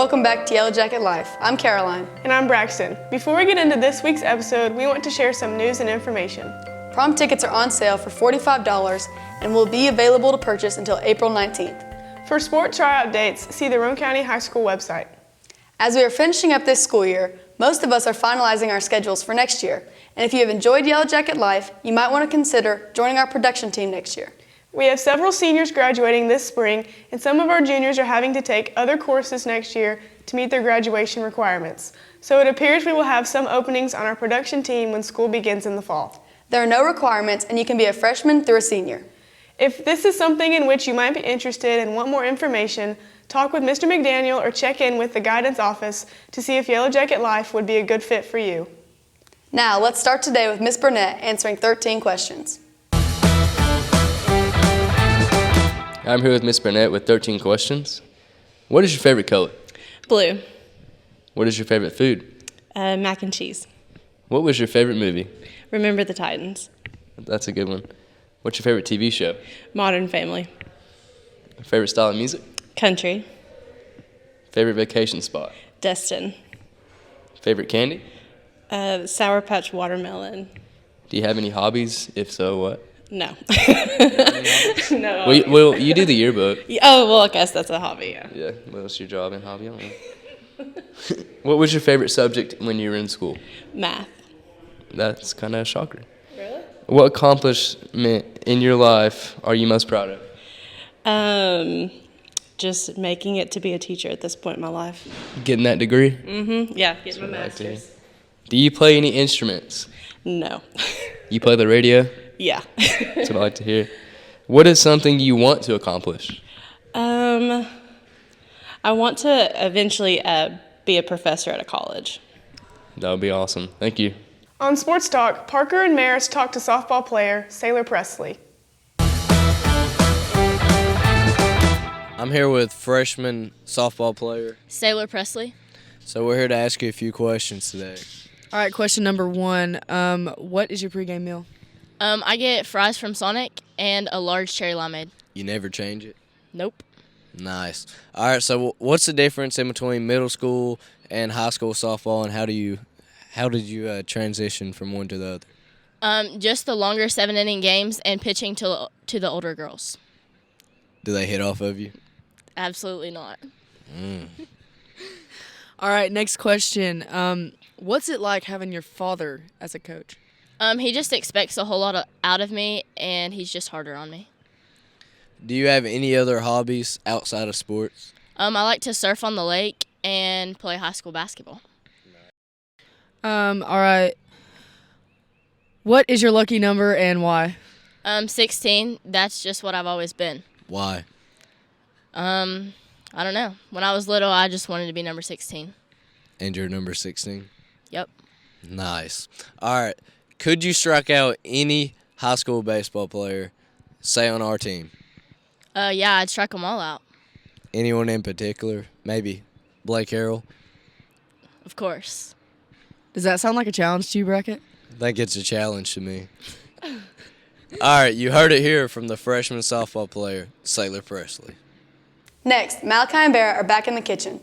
welcome back to Yellow Jacket Life. I'm Caroline. And I'm Braxton. Before we get into this week's episode, we want to share some news and information. Prom tickets are on sale for $45 and will be available to purchase until April 19th. For sport tryout dates, see the Roane County High School website. As we are finishing up this school year, most of us are finalizing our schedules for next year. And if you have enjoyed Yellow Jacket Life, you might want to consider joining our production team next year. We have several seniors graduating this spring, and some of our juniors are having to take other courses next year to meet their graduation requirements. So it appears we will have some openings on our production team when school begins in the fall. There are no requirements, and you can be a freshman through a senior. If this is something in which you might be interested and want more information, talk with Mr. McDaniel or check in with the guidance office to see if Yellow Jacket Life would be a good fit for you. Now, let's start today with Miss Burnett answering 13 questions. I'm here with Miss Burnett with 13 questions. What is your favorite color? Blue. What is your favorite food? Mac and cheese. What was your favorite movie? Remember the Titans. That's a good one. What's your favorite TV show? Modern Family. Favorite style of music? Country. Favorite vacation spot? Destin. Favorite candy? Sour Patch Watermelon. Do you have any hobbies? If so, what? No. No. Well, you do the yearbook. Oh, well, I guess that's a hobby, yeah. Yeah, what's your job and hobby? I don't know. What was your favorite subject when you were in school? Math. That's kind of a shocker. Really? What accomplishment in your life are you most proud of? Just making it to be a teacher at this point in my life. Getting that degree? Mm-hmm. Yeah, getting my That's what I like to hear. master's. Do you play any instruments? No. You play the radio? Yeah. That's what I like to hear. What is something you want to accomplish? I want to eventually be a professor at a college. That would be awesome. Thank you. On Sports Talk, Parker and Maris talked to softball player Sailor Presley. I'm here with freshman softball player Sailor Presley. So we're here to ask you a few questions today. All right, question number 1. What is your pregame meal? I get fries from Sonic and a large cherry limeade. You never change it? Nope. Nice. All right, so what's the difference in between middle school and high school softball, and how did you transition from one to the other? Just the longer 7-inning games and pitching to the older girls. Do they hit off of you? Absolutely not. All right, next question. What's it like having your father as a coach? He just expects a whole lot out of me, and he's just harder on me. Do you have any other hobbies outside of sports? I like to surf on the lake and play high school basketball. All right. What is your lucky number and why? 16. That's just what I've always been. Why? I don't know. When I was little, I just wanted to be number 16. And you're number 16? Yep. Nice. All right. Could you strike out any high school baseball player, say on our team? Yeah, I'd strike them all out. Anyone in particular? Maybe Blake Harrell? Of course. Does that sound like a challenge to you, Brackett? I think it's a challenge to me. All right, you heard it here from the freshman softball player, Sailor Presley. Next, Malachi and Barrett are back in the kitchen.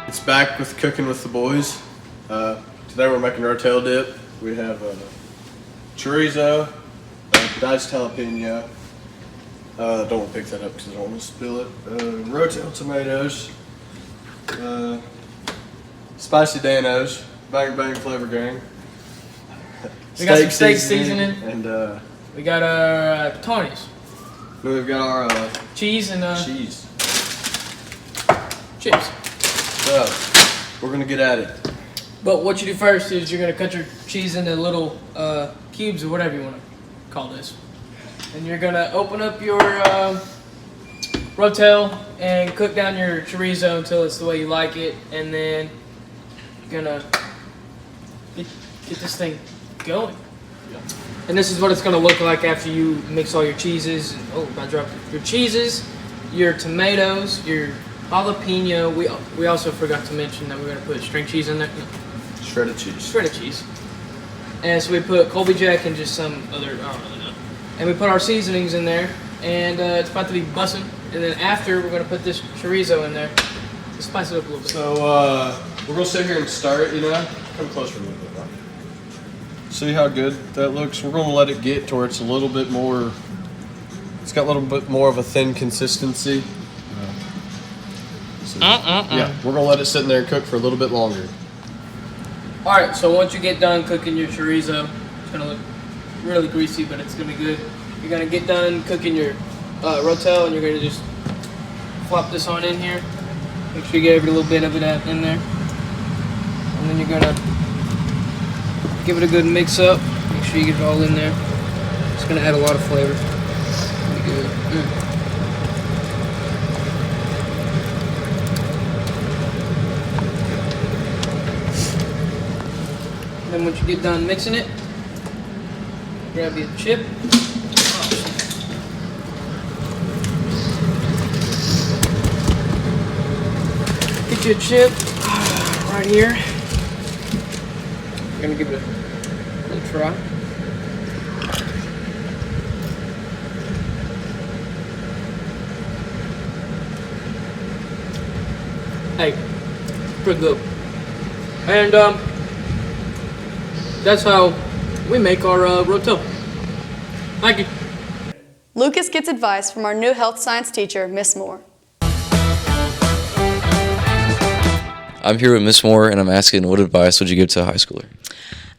It's back with cooking with the boys. Today we're making rotel dip. We have chorizo, diced jalapeno. Don't want to pick that up because I don't want to spill it. Rotel tomatoes, spicy Danos, bang bang flavor gang. We got some steak seasoning. And We got our patonis. we've got our Cheese and cheese. chips. So we're gonna get at it. But what you do first is you're going to cut your cheese into little cubes or whatever you want to call this. And you're going to open up your rotel and cook down your chorizo until it's the way you like it. And then you're going to get this thing going. And this is what it's going to look like after you mix all your cheeses. Oh, I dropped it. Your cheeses, your tomatoes, your jalapeno. We also forgot to mention that we're going to put string cheese in there. Shredded cheese. Shredded cheese. And so we put Colby Jack and just some other, I don't really know. And we put our seasonings in there, and it's about to be bussin'. And then after, we're gonna put this chorizo in there to spice it up a little bit. So we're gonna sit here and start. Come closer a little bit. Right? See how good that looks? We're gonna let it get to where it's a little bit more. It's got a little bit more of a thin consistency. Yeah, we're gonna let it sit in there and cook for a little bit longer. All right, so once you get done cooking your chorizo, it's gonna look really greasy, but it's gonna be good. You're gonna get done cooking your rotel, and you're gonna just flop this on in here. Make sure you get every little bit of it in there, and then you're gonna give it a good mix up. Make sure you get it all in there. It's gonna add a lot of flavor. Pretty good. Then once you get done mixing it, grab your chip. Get your chip right here. You're gonna give it a little try. Hey, pretty good. And that's how we make our rotel. Thank you. Lucas gets advice from our new health science teacher, Miss Moore. I'm here with Miss Moore, and I'm asking, what advice would you give to a high schooler?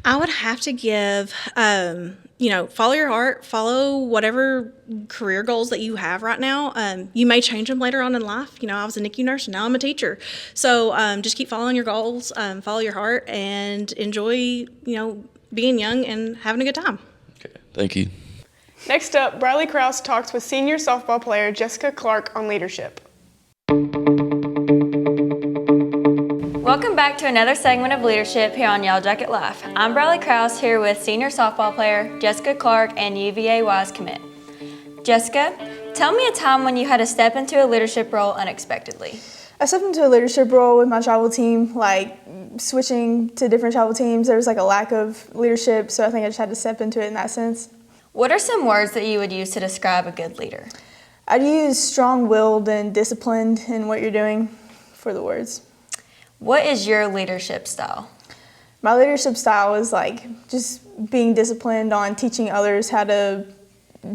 I would have to give, follow your heart, follow whatever career goals that you have right now. You may change them later on in life. I was a NICU nurse, and now I'm a teacher. So just keep following your goals, follow your heart, and enjoy, being young and having a good time. Okay, thank you. Next up, Bradley Krause talks with senior softball player Jessica Clark on leadership. Welcome back to another segment of Leadership here on Yellow Jacket Life. I'm Bradley Krause here with senior softball player Jessica Clark and UVA Wise commit. Jessica, tell me a time when you had to step into a leadership role unexpectedly. I stepped into a leadership role with my travel team, switching to different travel teams. There was a lack of leadership, so I think I just had to step into it in that sense. What are some words that you would use to describe a good leader? I'd use strong-willed and disciplined in what you're doing for the words. What is your leadership style? My leadership style is just being disciplined on teaching others how to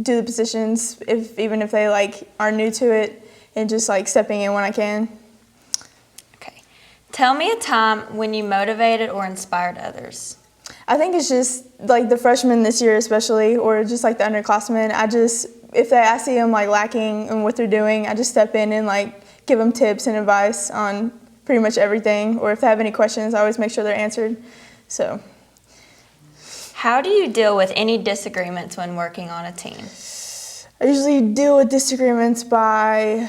do the positions, even if they are new to it, and just stepping in when I can. Okay. Tell me a time when you motivated or inspired others. I think it's just the freshmen this year especially, or just the underclassmen. If I see them lacking in what they're doing, I just step in and give them tips and advice on pretty much everything, or if they have any questions, I always make sure they're answered. So, how do you deal with any disagreements when working on a team? I usually deal with disagreements by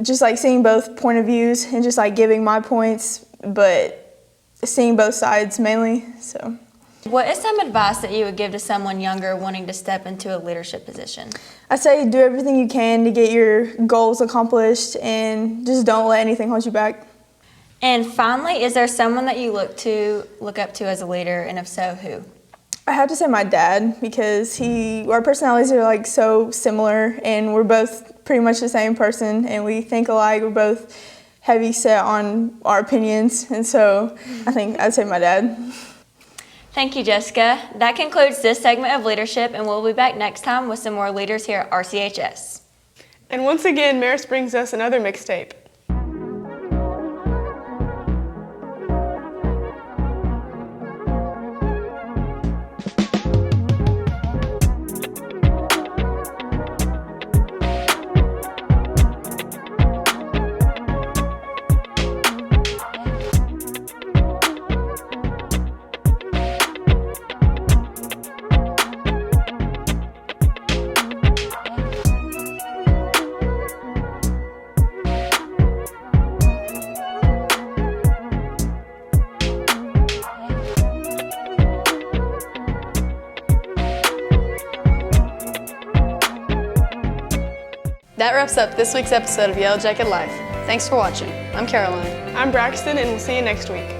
just seeing both point of views and just giving my points, but seeing both sides mainly. So, what is some advice that you would give to someone younger wanting to step into a leadership position? I say do everything you can to get your goals accomplished and just don't let anything hold you back. And finally, is there someone that you look up to as a leader, and if so, who? I have to say my dad, because our personalities are so similar, and we're both pretty much the same person, and we think alike. We're both heavy set on our opinions, and so I think I'd say my dad. Thank you, Jessica. That concludes this segment of Leadership, and we'll be back next time with some more leaders here at RCHS. And once again, Maris brings us another mixtape. That wraps up this week's episode of Yellow Jacket Life. Thanks for watching. I'm Caroline. I'm Braxton, and we'll see you next week.